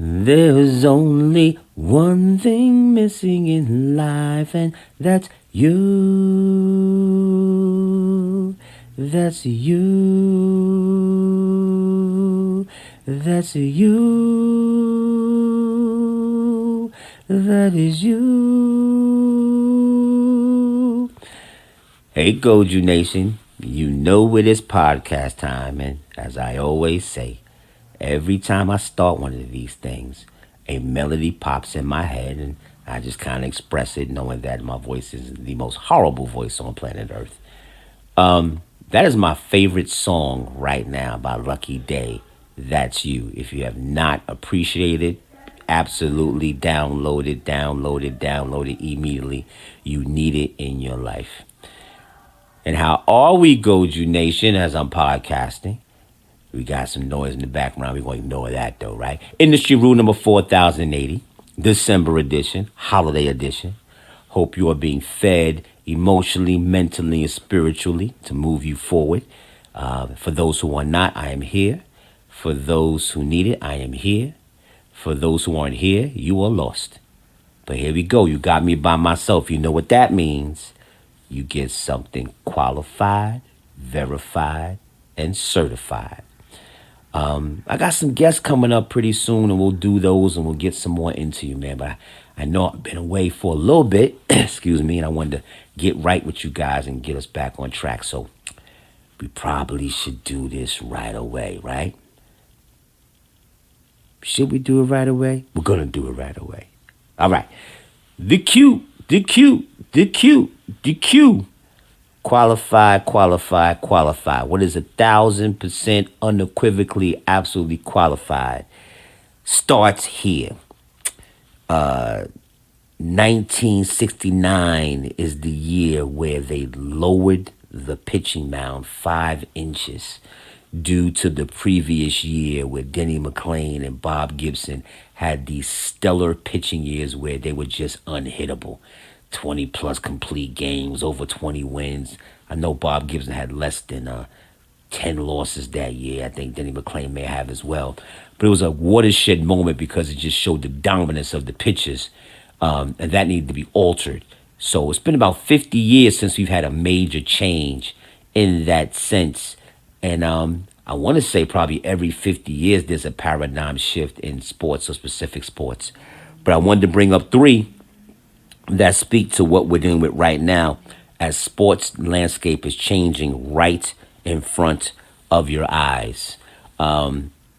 There's only one thing missing in life, and that's you. That's you. That's you. That is you. Hey, Goju Nation. You know it is podcast time, and as I always say, every time I start one of these things, a melody pops in my head, and I just kind of express it, knowing that my voice is the most horrible voice on planet Earth. That is my favorite song right now by Lucky Day. That's You. If you have not appreciated, absolutely download it immediately. You need it in your life. And how are we, Goju Nation, as I'm podcasting? We got some noise in the background. We're going to ignore that, though, right? Industry rule number 4080, December edition, holiday edition. Hope you are being fed emotionally, mentally, and spiritually to move you forward. For those who are not, I am here. For those who need it, I am here. For those who aren't here, you are lost. But here we go. You got me by myself. You know what that means. You get something qualified, verified, and certified. I got some guests coming up pretty soon, and we'll do those, and we'll get some more into you, man. But I know I've been away for a little bit, excuse me, and I wanted to get right with you guys and get us back on track. So we probably should do this right away, right? Should we do it right away? We're gonna do it right away. All right. The Q, the Q, the Q, the Q. Qualified. What is 1,000% unequivocally, absolutely qualified? Starts here. 1969 is the year where they lowered the pitching mound 5 inches due to the previous year where Denny McClain and Bob Gibson had these stellar pitching years where they were just unhittable. 20 plus complete games, over 20 wins. I know Bob Gibson had less than 10 losses that year. I think Denny McClain may have as well. But it was a watershed moment because it just showed the dominance of the pitchers, and that needed to be altered. So it's been about 50 years since we've had a major change in that sense. And I want to say probably every 50 years there's a paradigm shift in sports or specific sports. But I wanted to bring up three that speak to what we're dealing with right now as sports landscape is changing right in front of your eyes.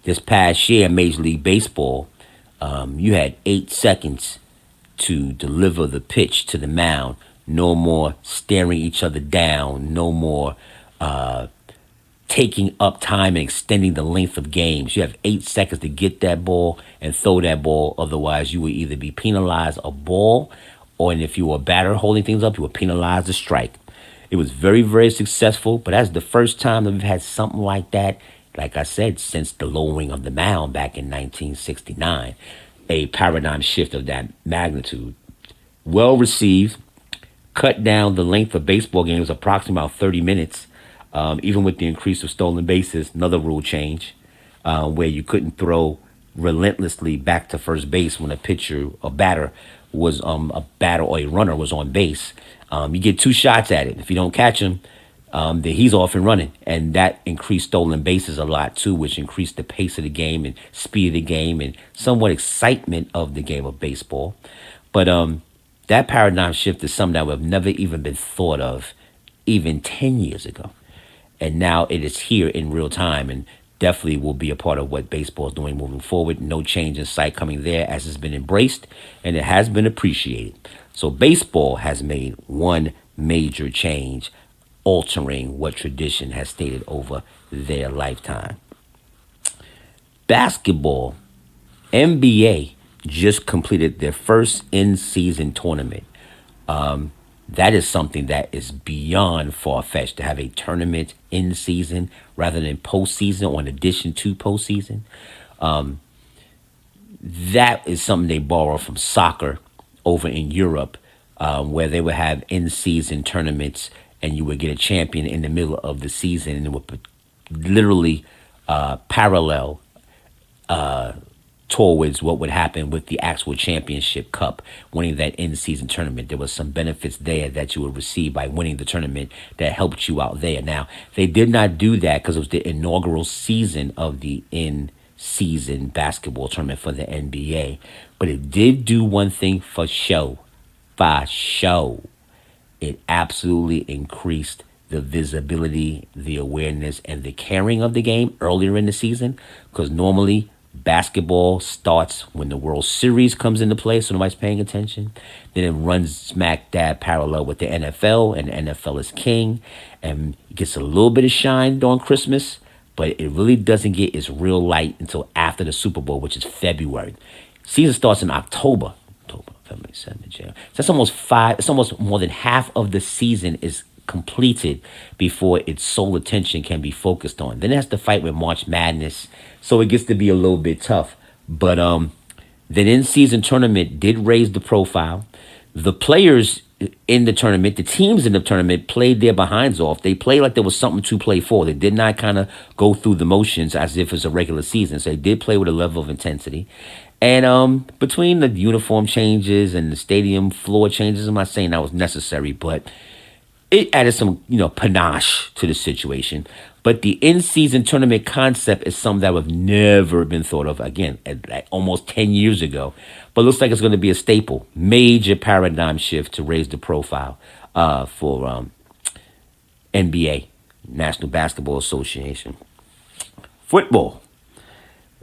This past year, Major League Baseball, you had 8 seconds to deliver the pitch to the mound. No more staring each other down. No more taking up time and extending the length of games. You have 8 seconds to get that ball and throw that ball. Otherwise, you will either be penalized a ball, or and if you were a batter holding things up, you were penalized a strike. It was very, very successful, but that's the first time that we've had something like that, like I said, since the lowering of the mound back in 1969. A paradigm shift of that magnitude. Well received, cut down the length of baseball games approximately about 30 minutes, even with the increase of stolen bases. Another rule change where you couldn't throw relentlessly back to first base when a batter was a batter or a runner was on base. You get 2 shots at it. If you don't catch him, then he's off and running. And that increased stolen bases a lot too, which increased the pace of the game and speed of the game and somewhat excitement of the game of baseball. But that paradigm shift is something that would have never even been thought of even 10 years ago. And now it is here in real time, and definitely will be a part of what baseball is doing moving forward. No change in sight coming there, as it's been embraced and it has been appreciated. So baseball has made one major change, altering what tradition has stated over their lifetime. Basketball, NBA just completed their first in-season tournament. That is something that is beyond far-fetched to have a tournament in season rather than postseason or in addition to postseason. That is something they borrow from soccer over in Europe, where they would have in-season tournaments and you would get a champion in the middle of the season, and it would literally parallel towards what would happen with the actual championship cup, winning that in-season tournament. There was some benefits there that you would receive by winning the tournament that helped you out there. Now, they did not do that because it was the inaugural season of the in-season basketball tournament for the NBA. But it did do one thing for show. For show. It absolutely increased the visibility, the awareness, and the caring of the game earlier in the season. Because normally basketball starts when the World Series comes into play, so nobody's paying attention. Then it runs smack dab parallel with the NFL, and the NFL is king, and it gets a little bit of shine during Christmas, but it really doesn't get its real light until after the Super Bowl, which is February. Season starts in October. February, 7th, January. So that's almost five. It's almost more than half of the season is completed before its sole attention can be focused on. Then it has to fight with March Madness, so it gets to be a little bit tough. But the in-season tournament did raise the profile. The players in the tournament, the teams in the tournament, played their behinds off. They played like there was something to play for. They did not kind of go through the motions as if it's a regular season. So they did play with a level of intensity. And between the uniform changes and the stadium floor changes, I'm not saying that was necessary, but it added some, panache to the situation. But the in-season tournament concept is something that have never been thought of, again, at almost 10 years ago. But it looks like it's going to be a staple, major paradigm shift to raise the profile for NBA, National Basketball Association. Football.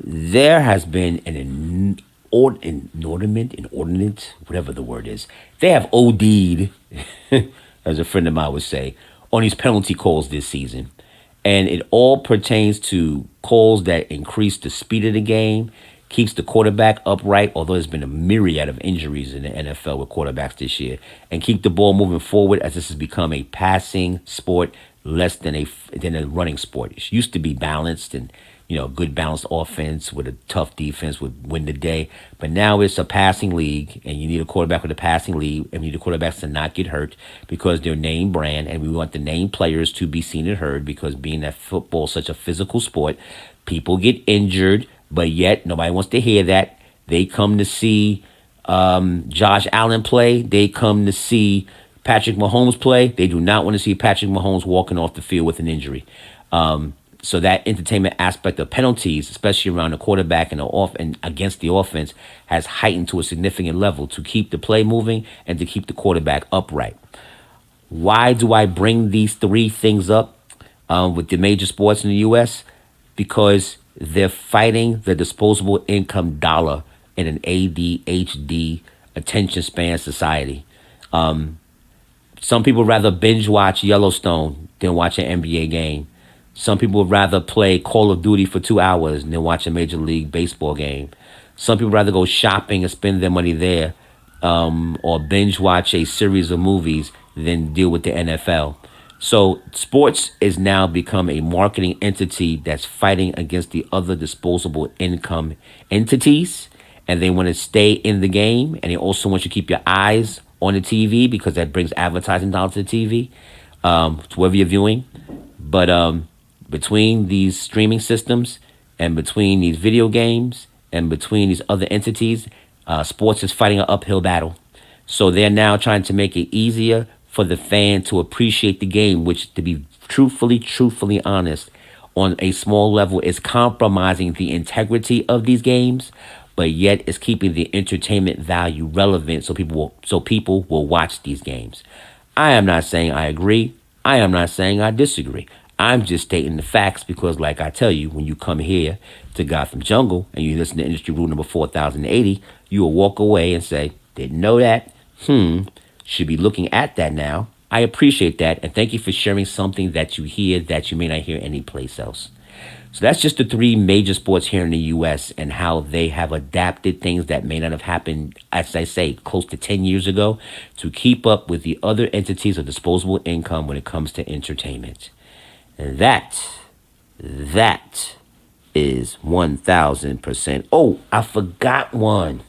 There has been an inordinate, whatever the word is. They have OD'd, as a friend of mine would say, on these penalty calls this season. And it all pertains to calls that increase the speed of the game, keeps the quarterback upright, although there's been a myriad of injuries in the NFL with quarterbacks this year, and keep the ball moving forward as this has become a passing sport less than a running sport. It used to be balanced and good balanced offense with a tough defense would win the day. But now it's a passing league, and you need a quarterback with a passing league, and you need the quarterbacks to not get hurt because they're name brand, and we want the name players to be seen and heard because being that football is such a physical sport, people get injured, but yet nobody wants to hear that. They come to see Josh Allen play. They come to see Patrick Mahomes play. They do not want to see Patrick Mahomes walking off the field with an injury. So that entertainment aspect of penalties, especially around the quarterback and and against the offense, has heightened to a significant level to keep the play moving and to keep the quarterback upright. Why do I bring these three things up with the major sports in the U.S.? Because they're fighting the disposable income dollar in an ADHD attention span society. Some people rather binge watch Yellowstone than watch an NBA game. Some people would rather play Call of Duty for 2 hours than watch a Major League Baseball game. Some people rather go shopping and spend their money there or binge watch a series of movies than deal with the NFL. So sports is now become a marketing entity that's fighting against the other disposable income entities, and they want to stay in the game, and they also want you to keep your eyes on the TV because that brings advertising dollars to the TV, to wherever you're viewing. But between these streaming systems and between these video games and between these other entities, sports is fighting an uphill battle. So they're now trying to make it easier for the fan to appreciate the game, which, to be truthfully honest, on a small level is compromising the integrity of these games, but yet is keeping the entertainment value relevant so people will watch these games. I am not saying I agree. I am not saying I disagree. I'm just stating the facts because, like I tell you, when you come here to Gotham Jungle and you listen to industry rule number 4080, you will walk away and say, didn't know that. Should be looking at that now. I appreciate that. And thank you for sharing something that you hear that you may not hear anyplace else. So that's just the three major sports here in the U.S. and how they have adapted things that may not have happened, as I say, close to 10 years ago to keep up with the other entities of disposable income when it comes to entertainment. And that is 1,000%. Oh, I forgot one.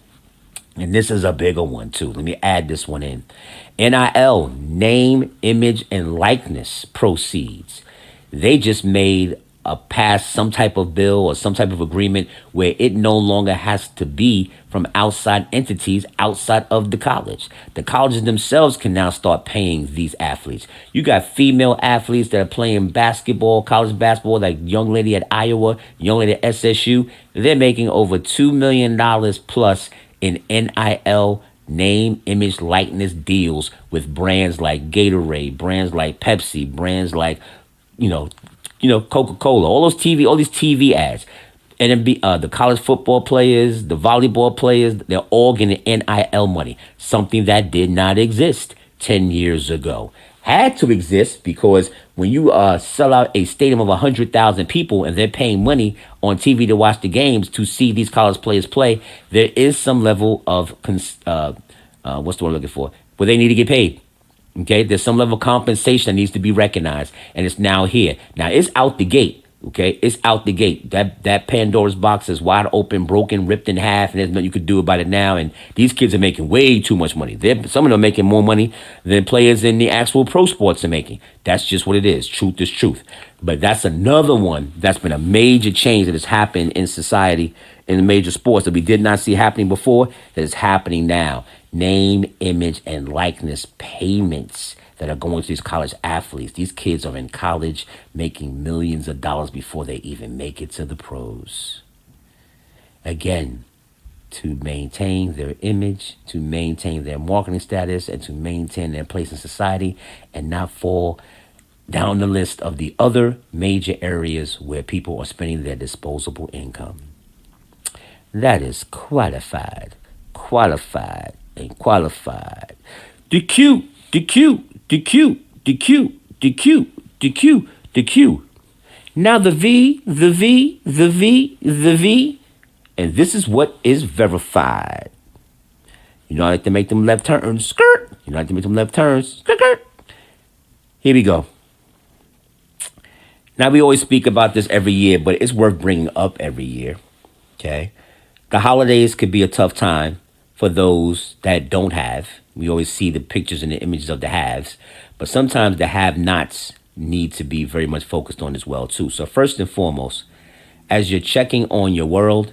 And this is a bigger one, too. Let me add this one in. NIL, name, image, and likeness proceeds. They just made pass some type of bill or some type of agreement where it no longer has to be from outside entities outside of the college. The colleges themselves can now start paying these athletes. You got female athletes that are playing basketball, college basketball, like young lady at Iowa, young lady at SSU. They're making over $2 million plus in NIL, name, image, likeness deals with brands like Gatorade, brands like Pepsi, brands like, you know, Coca-Cola, all these TV ads. And then the college football players, the volleyball players, they're all getting NIL money, something that did not exist 10 years ago. Had to exist because when you sell out a stadium of 100,000 people and they're paying money on TV to watch the games to see these college players play, there is some level of, what's the word I'm looking for, where they need to get paid. Okay, there's some level of compensation that needs to be recognized, and it's now here. Now it's out the gate. Okay, it's out the gate. That Pandora's box is wide open, broken, ripped in half, and there's nothing you could do about it now. And these kids are making way too much money. Some of them are making more money than players in the actual pro sports are making. That's just what it is. Truth is truth. But that's another one that's been a major change that has happened in society in the major sports that we did not see happening before, that is happening now. Name, image, and likeness payments that are going to these college athletes. These kids are in college making millions of dollars before they even make it to the pros. Again, to maintain their image, to maintain their marketing status, and to maintain their place in society and not fall down the list of the other major areas where people are spending their disposable income. That is qualified, and qualified. The Q, the Q, the Q, the Q, the Q, the Q, the Q. Now the V, the V, the V, the V, and this is what is verified. You know I like to make them left turns, skirt. You know I like to make them left turns, skirt. Here we go. Now we always speak about this every year, but it's worth bringing up every year. Okay, the holidays could be a tough time for those that don't have. We always see the pictures and the images of the haves, but sometimes the have-nots need to be very much focused on as well too. So first and foremost, as you're checking on your world,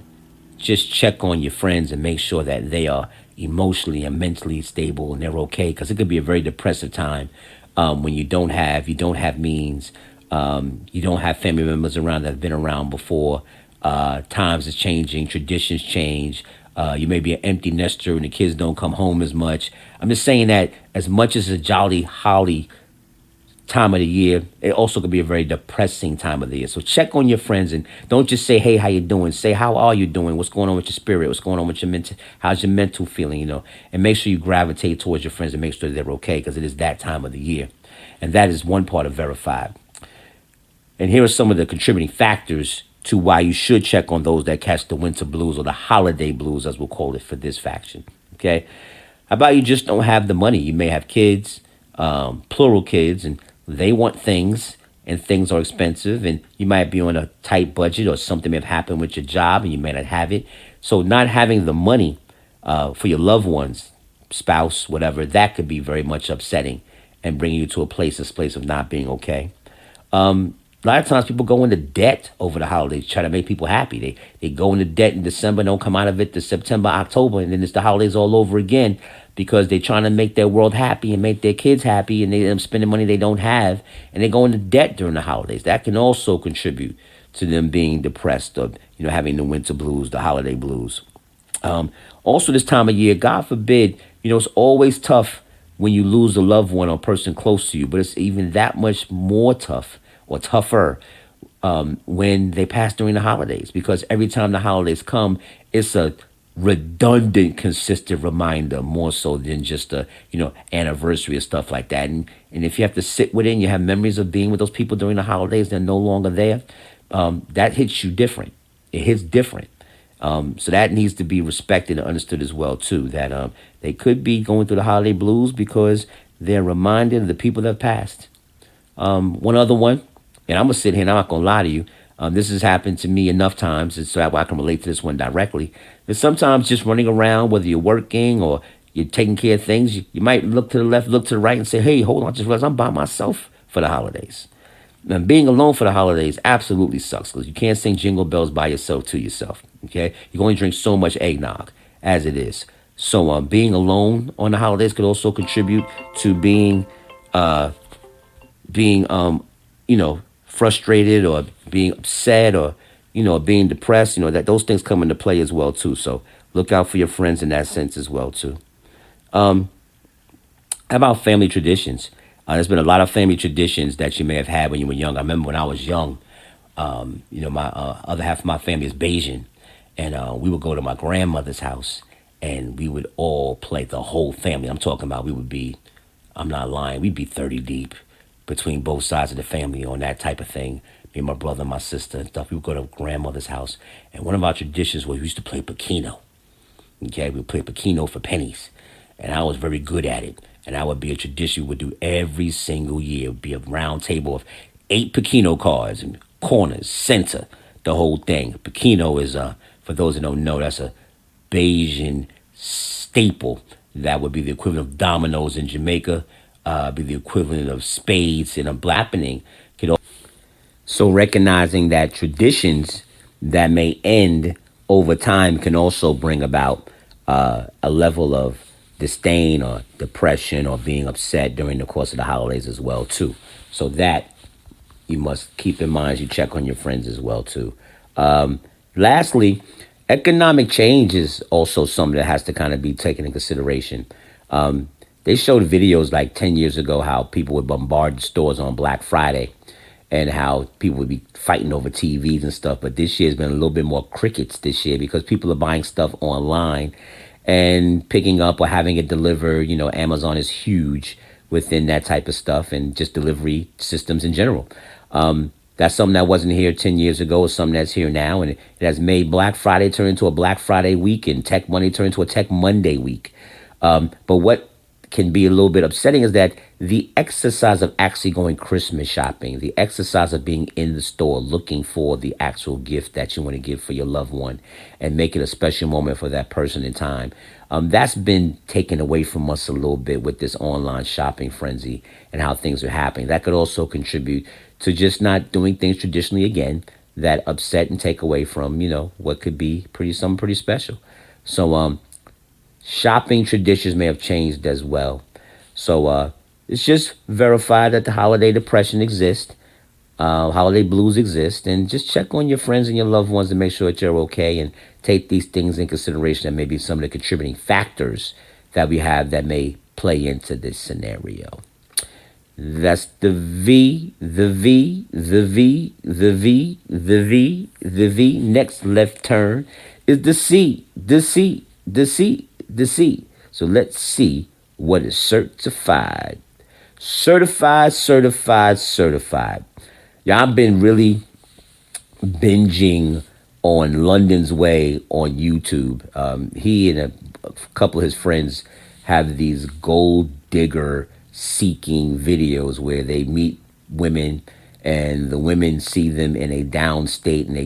just check on your friends and make sure that they are emotionally and mentally stable and they're okay, because it could be a very depressive time when you don't have means, you don't have family members around that have been around before. Times is changing, traditions change. You may be an empty nester and the kids don't come home as much. I'm just saying that as much as a jolly, holly time of the year, it also could be a very depressing time of the year. So check on your friends and don't just say, hey, how you doing? Say, how are you doing? What's going on with your spirit? What's going on with your mental? How's your mental feeling? And make sure you gravitate towards your friends and make sure they're okay, because it is that time of the year. And that is one part of verified. And here are some of the contributing factors to why you should check on those that catch the winter blues, or the holiday blues, as we'll call it for this faction. Okay? How about you just don't have the money? You may have kids, plural kids, and they want things, and things are expensive, and you might be on a tight budget, or something may have happened with your job, and you may not have it. So not having the money for your loved ones, spouse, whatever, that could be very much upsetting and bring you to a place of not being okay. A lot of times people go into debt over the holidays, try to make people happy. They go into debt in December, don't come out of it to September, October, and then it's the holidays all over again because they're trying to make their world happy and make their kids happy, and they end up spending money they don't have, and they go into debt during the holidays. That can also contribute to them being depressed, or having the winter blues, the holiday blues. Also, this time of year, God forbid, it's always tough when you lose a loved one or person close to you, but it's even that much more tough or tougher when they pass during the holidays, because every time the holidays come, it's a redundant, consistent reminder, more so than just a anniversary or stuff like that. And if you have to sit with it and you have memories of being with those people during the holidays, they're no longer there, that hits you different. It hits different. So that needs to be respected and understood as well too, that they could be going through the holiday blues because they're reminded of the people that have passed. One other one, and I'm going to sit here and I'm not going to lie to you. This has happened to me enough times, and so I can relate to this one directly. That sometimes just running around, whether you're working or you're taking care of things, you might look to the left, look to the right, and say, hey, hold on, just realize I'm by myself for the holidays. Now, being alone for the holidays absolutely sucks because you can't sing Jingle Bells by yourself to yourself. Okay, you can only drink so much eggnog as it is. So, being alone on the holidays could also contribute to being frustrated or being upset or being depressed. That those things come into play as well too. So look out for your friends in that sense as well too. How about family traditions? There's been a lot of family traditions that you may have had when you were young. I remember when I was young, my other half of my family is Bayesian, and we would go to my grandmother's house, and we would all play, the whole family. I'm talking about we would be, I'm not lying, we'd be 30 deep between both sides of the family on that type of thing. Me and my brother and my sister and stuff. We would go to grandmother's house, and one of our traditions was we used to play Pacino. Okay, we would play Pacino for pennies, and I was very good at it. And that would be a tradition we would do every single year. It would be a round table of 8 Pacino cards and corners, center, the whole thing. Pacino is, for those that don't know, that's a Bayesian staple. That would be the equivalent of dominoes in Jamaica, be the equivalent of spades in a blackening. So recognizing that traditions that may end over time can also bring about a level of disdain or depression or being upset during the course of the holidays as well too. So that you must keep in mind as you check on your friends as well too. Lastly, economic change is also something that has to kind of be taken in consideration. They showed videos like 10 years ago how people would bombard stores on Black Friday and how people would be fighting over TVs and stuff. But this year's been a little bit more crickets this year because people are buying stuff online and picking up or having it delivered. Amazon is huge within that type of stuff and just delivery systems in general. That's something that wasn't here 10 years ago. It's something that's here now. And it has made Black Friday turn into a Black Friday week and Tech Monday turn into a Tech Monday week. But what can be a little bit upsetting is that the exercise of actually going Christmas shopping, the exercise of being in the store looking for the actual gift that you want to give for your loved one and make it a special moment for that person in time, that's been taken away from us a little bit with this online shopping frenzy and how things are happening. That could also contribute to just not doing things traditionally again that upset and take away from, what could be something pretty special. So, shopping traditions may have changed as well. So it's just verified that the holiday depression exists, holiday blues exist, and just check on your friends and your loved ones to make sure that you're okay and take these things in consideration and maybe some of the contributing factors that we have that may play into this scenario. That's the V, the V, the V, the V, the V, the V. Next left turn is the C, the C, the C, the C. So let's see what is certified. Certified, certified, certified. Yeah, I've been really binging on London's Way on YouTube. He and a couple of his friends have these gold digger seeking videos where they meet women and the women see them in a down state and they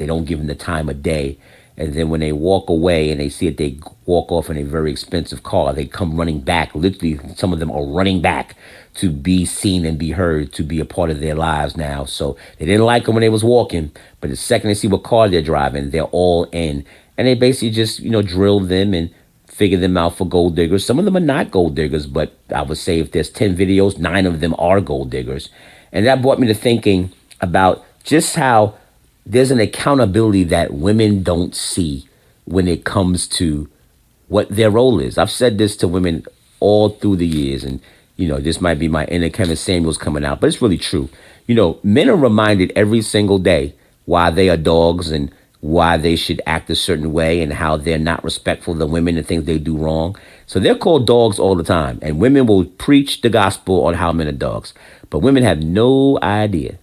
don't give them the time of day. And then when they walk away and they see that they walk off in a very expensive car, they come running back. Literally, some of them are running back to be seen and be heard, to be a part of their lives now. So they didn't like them when they was walking, but the second they see what car they're driving, they're all in. And they basically just, drill them and figure them out for gold diggers. Some of them are not gold diggers, but I would say if there's 10 videos, 9 of them are gold diggers. And that brought me to thinking about just how there's an accountability that women don't see when it comes to what their role is. I've said this to women all through the years, and this might be my inner Kevin Samuels coming out, but it's really true. Men are reminded every single day why they are dogs and why they should act a certain way and how they're not respectful of the women and things they do wrong. So they're called dogs all the time, and women will preach the gospel on how men are dogs, but women have no idea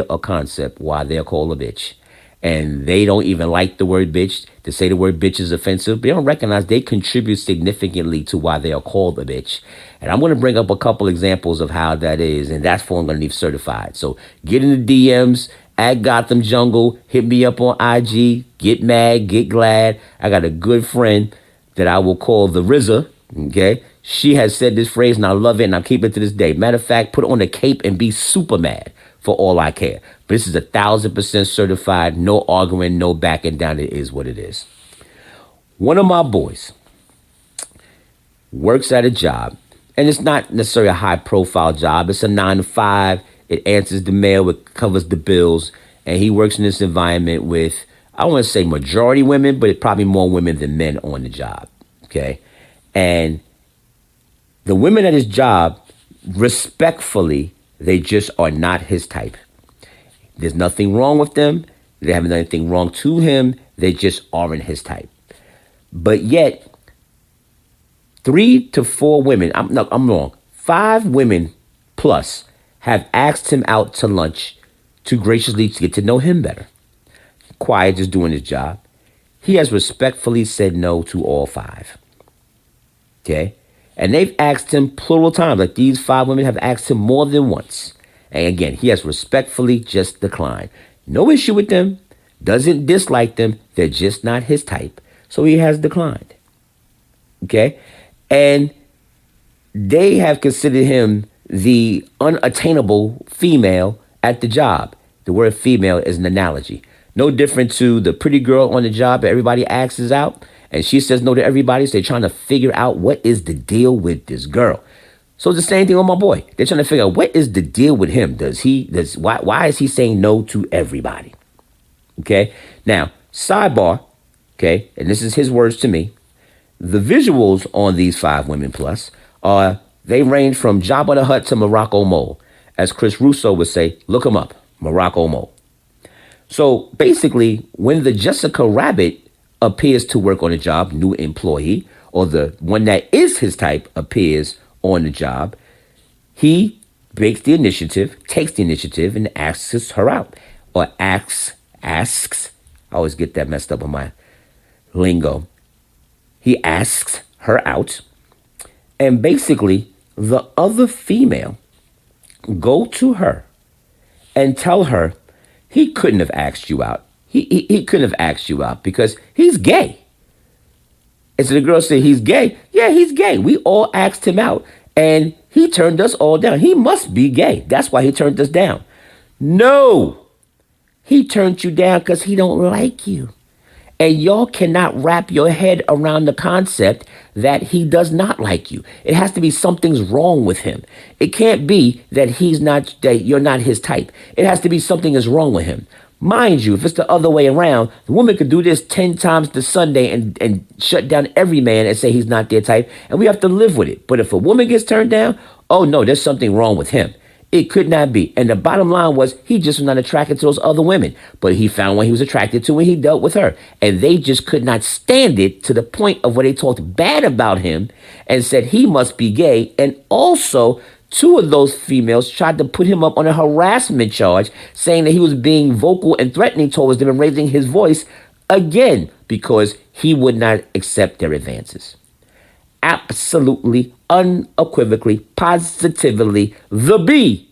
or concept why they're called a bitch. And they don't even like the word bitch. To say the word bitch is offensive, they don't recognize they contribute significantly to why they are called a bitch. And I'm going to bring up a couple examples of how that is, and that's for I'm going to leave certified. So get in the DMs at Gotham Jungle, hit me up on IG, get mad, get glad. I got a good friend that I will call the RZA, okay? She has said this phrase, and I love it, and I keep it to this day. Matter of fact, put on a cape and be super mad for all I care. But this is 1,000% certified, no arguing, no backing down. It is what it is. One of my boys works at a job, and it's not necessarily a high profile job. It's a 9 to 5. It answers the mail, it covers the bills, and he works in this environment with, I don't want to say majority women, but it's probably more women than men on the job. Okay. And the women at his job, respectfully, they just are not his type. There's nothing wrong with them. They haven't done anything wrong to him. They just aren't his type. But yet, 3 to 4 women, I'm wrong, 5 women plus have asked him out to lunch to graciously get to know him better. Quiet, just doing his job. He has respectfully said no to all 5. Okay? And they've asked him plural times. Like these 5 women have asked him more than once. And again, he has respectfully just declined. No issue with them. Doesn't dislike them. They're just not his type. So he has declined. Okay? And they have considered him the unattainable female at the job. The word female is an analogy. No different to the pretty girl on the job that everybody asks out. And she says no to everybody. So they're trying to figure out what is the deal with this girl. So it's the same thing with my boy. They're trying to figure out what is the deal with him. Why is he saying no to everybody? Okay. Now, sidebar. Okay. And this is his words to me. The visuals on these 5 women plus are, they range from Jabba the Hutt to Morocco Mole. As Chris Russo would say, look him up, Morocco Mole. So basically, when the Jessica Rabbit appears to work on a job, new employee, or the one that is his type appears on the job, he takes the initiative and asks her out. Or asks, I always get that messed up on my lingo. He asks her out, and basically the other female go to her and tell her he couldn't have asked you out. He couldn't have asked you out because he's gay. And so the girl said, he's gay? Yeah, he's gay. We all asked him out, and he turned us all down. He must be gay. That's why he turned us down. No, he turned you down because he don't like you. And y'all cannot wrap your head around the concept that he does not like you. It has to be something's wrong with him. It can't be that you're not his type. It has to be something is wrong with him. Mind you, if it's the other way around, the woman could do this 10 times to Sunday and shut down every man and say he's not their type, and we have to live with it. But if a woman gets turned down, oh no, there's something wrong with him. It could not be. And the bottom line was he just was not attracted to those other women. But he found one he was attracted to and he dealt with her. And they just could not stand it to the point of where they talked bad about him and said he must be gay. And also, 2 of those females tried to put him up on a harassment charge, saying that he was being vocal and threatening towards them and raising his voice again because he would not accept their advances. Absolutely, unequivocally, positively, the B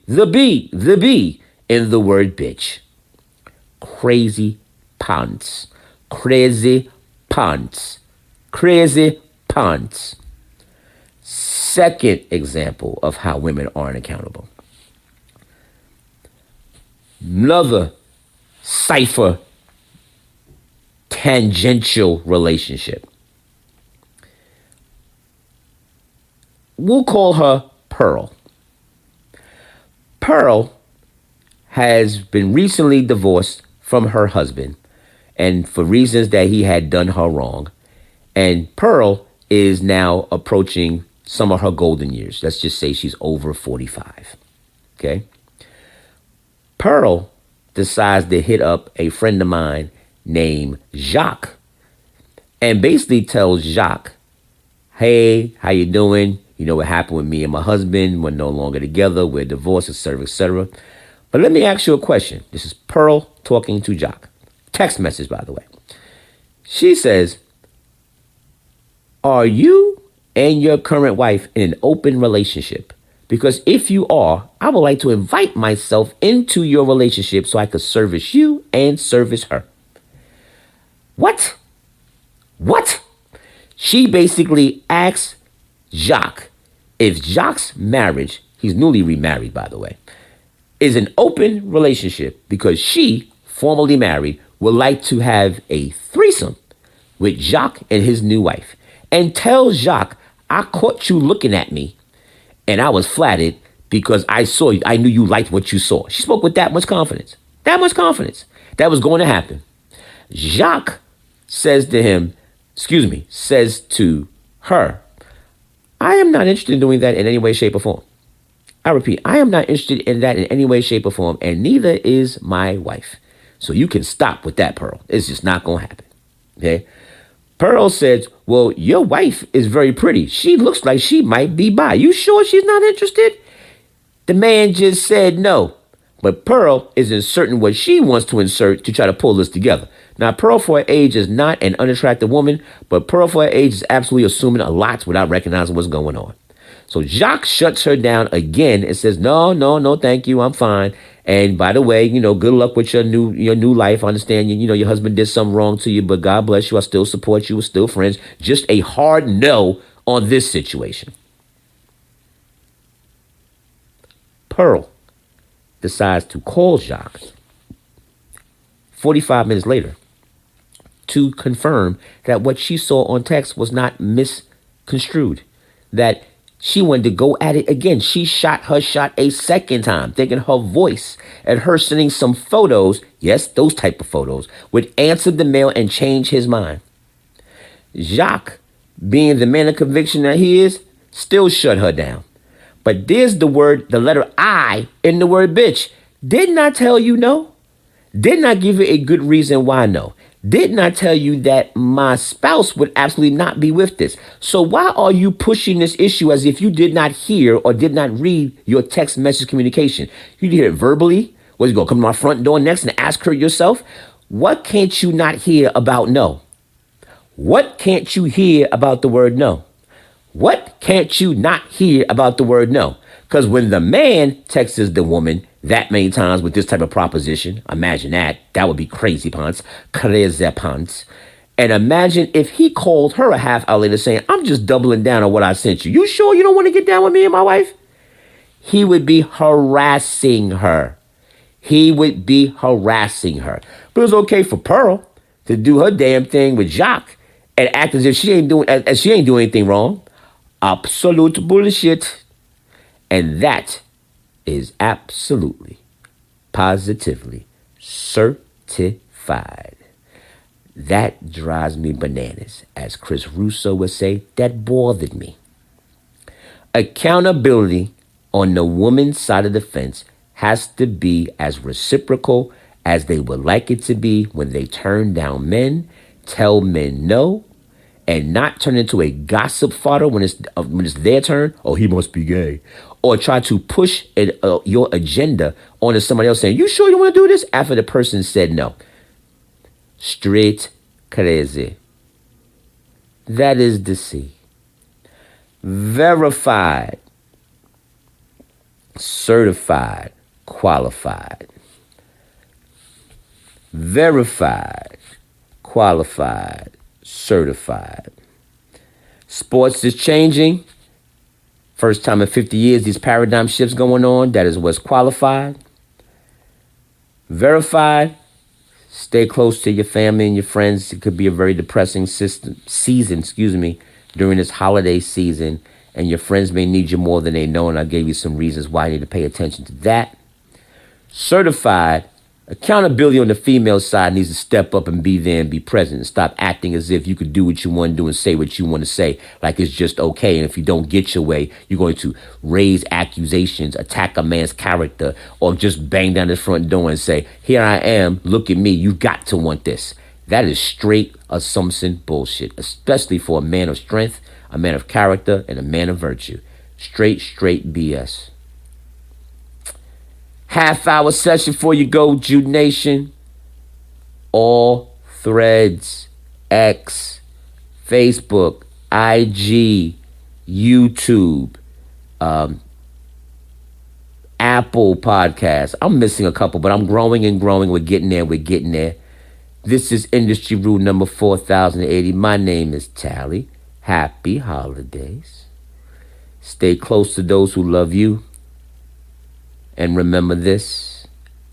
in the word bitch. Crazy pants. Crazy pants. Crazy pants. Second example of how women aren't accountable. Another cipher tangential relationship. We'll call her Pearl. Pearl has been recently divorced from her husband, and for reasons that he had done her wrong. And Pearl is now approaching some of her golden years. Let's just say she's over 45. Okay? Pearl decides to hit up a friend of mine named Jacques and basically tells Jacques, hey, how you doing? You know what happened with me and my husband. We're no longer together. We're divorced, etc., etc. But let me ask you a question. This is Pearl talking to Jacques. Text message, by the way. She says, are you and your current wife in an open relationship? Because if you are, I would like to invite myself into your relationship so I could service you and service her. What? She basically asks Jacques, if Jacques' marriage, he's newly remarried, by the way, is an open relationship because she, formerly married, would like to have a threesome with Jacques and his new wife. And tell Jacques, I caught you looking at me and I was flattered because I saw you. I knew you liked what you saw. She spoke with that much confidence. That much confidence. That was going to happen. Jacques says to him, says to her, I am not interested in doing that in any way, shape, or form. I repeat, I am not interested in that in any way, shape, or form, and neither is my wife. So you can stop with that, Pearl. It's just not going to happen. Okay? Pearl says, well, your wife is very pretty. She looks like she might be bi. You sure she's not interested? The man just said no. But Pearl is inserting what she wants to insert to try to pull this together. Now, Pearl for her age is not an unattractive woman, but Pearl for her age is absolutely assuming a lot without recognizing what's going on. So Jacques shuts her down again and says, no, thank you, I'm fine. And by the way, good luck with your new life. I understand your husband did something wrong to you, but God bless you. I still support you. We're still friends. Just a hard no on this situation. Pearl decides to call Jacques 45 minutes later to confirm that what she saw on text was not misconstrued, that she wanted to go at it again. She shot her shot a second time, thinking her voice and her sending some photos, yes, those type of photos, would answer the mail and change his mind. Jacques, being the man of conviction that he is, still shut her down. But there's the letter I in the word bitch. Didn't I tell you no? Didn't I give you a good reason why no? Didn't I tell you that my spouse would absolutely not be with this? So why are you pushing this issue as if you did not hear or did not read your text message communication? You did hear it verbally? Was you going to come to my front door next and ask her yourself? What can't you not hear about no? What can't you hear about the word no? What can't you not hear about the word no? Because when the man texts the woman that many times with this type of proposition, imagine that. That would be crazy pants. Crazy pants. And imagine if he called her a half hour later saying, I'm just doubling down on what I sent you. You sure you don't want to get down with me and my wife? He would be harassing her. He would be harassing her. But it was okay for Pearl to do her damn thing with Jacques and act as if she ain't doing anything wrong. Absolute bullshit. And that is absolutely, positively certified. That drives me bananas. As Chris Russo would say, that bothered me. Accountability on the woman's side of the fence has to be as reciprocal as they would like it to be when they turn down men, tell men no, and not turn into a gossip fodder when it's their turn. Oh, he must be gay. Or try to push your agenda onto somebody else saying, you sure you want to do this? After the person said no. Straight crazy. That is the C. Verified, certified, qualified. Verified, qualified, certified. Sports is changing. First time in 50 years, these paradigm shifts going on. That is what's qualified. Verified. Stay close to your family and your friends. It could be a very depressing season, during this holiday season. And your friends may need you more than they know. And I gave you some reasons why you need to pay attention to that. Certified. Accountability on the female side needs to step up and be there and be present and stop acting as if you could do what you want to do and say what you want to say like it's just okay. And if you don't get your way, you're going to raise accusations, attack a man's character, or just bang down his front door and say, here I am, look at me, you got to want this. That is straight assumption bullshit, especially for a man of strength, a man of character, and a man of virtue. Straight BS. Half-hour session before you go, Jude Nation. All threads, X, Facebook, IG, YouTube, Apple Podcasts. I'm missing a couple, but I'm growing and growing. We're getting there. This is industry rule number 4080. My name is Tally. Happy holidays. Stay close to those who love you. And remember this: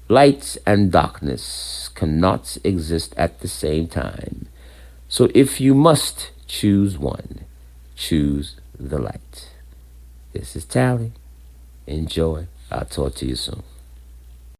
light and darkness cannot exist at the same time. So if you must choose one, choose the light. This is Tally. Enjoy. I'll talk to you soon.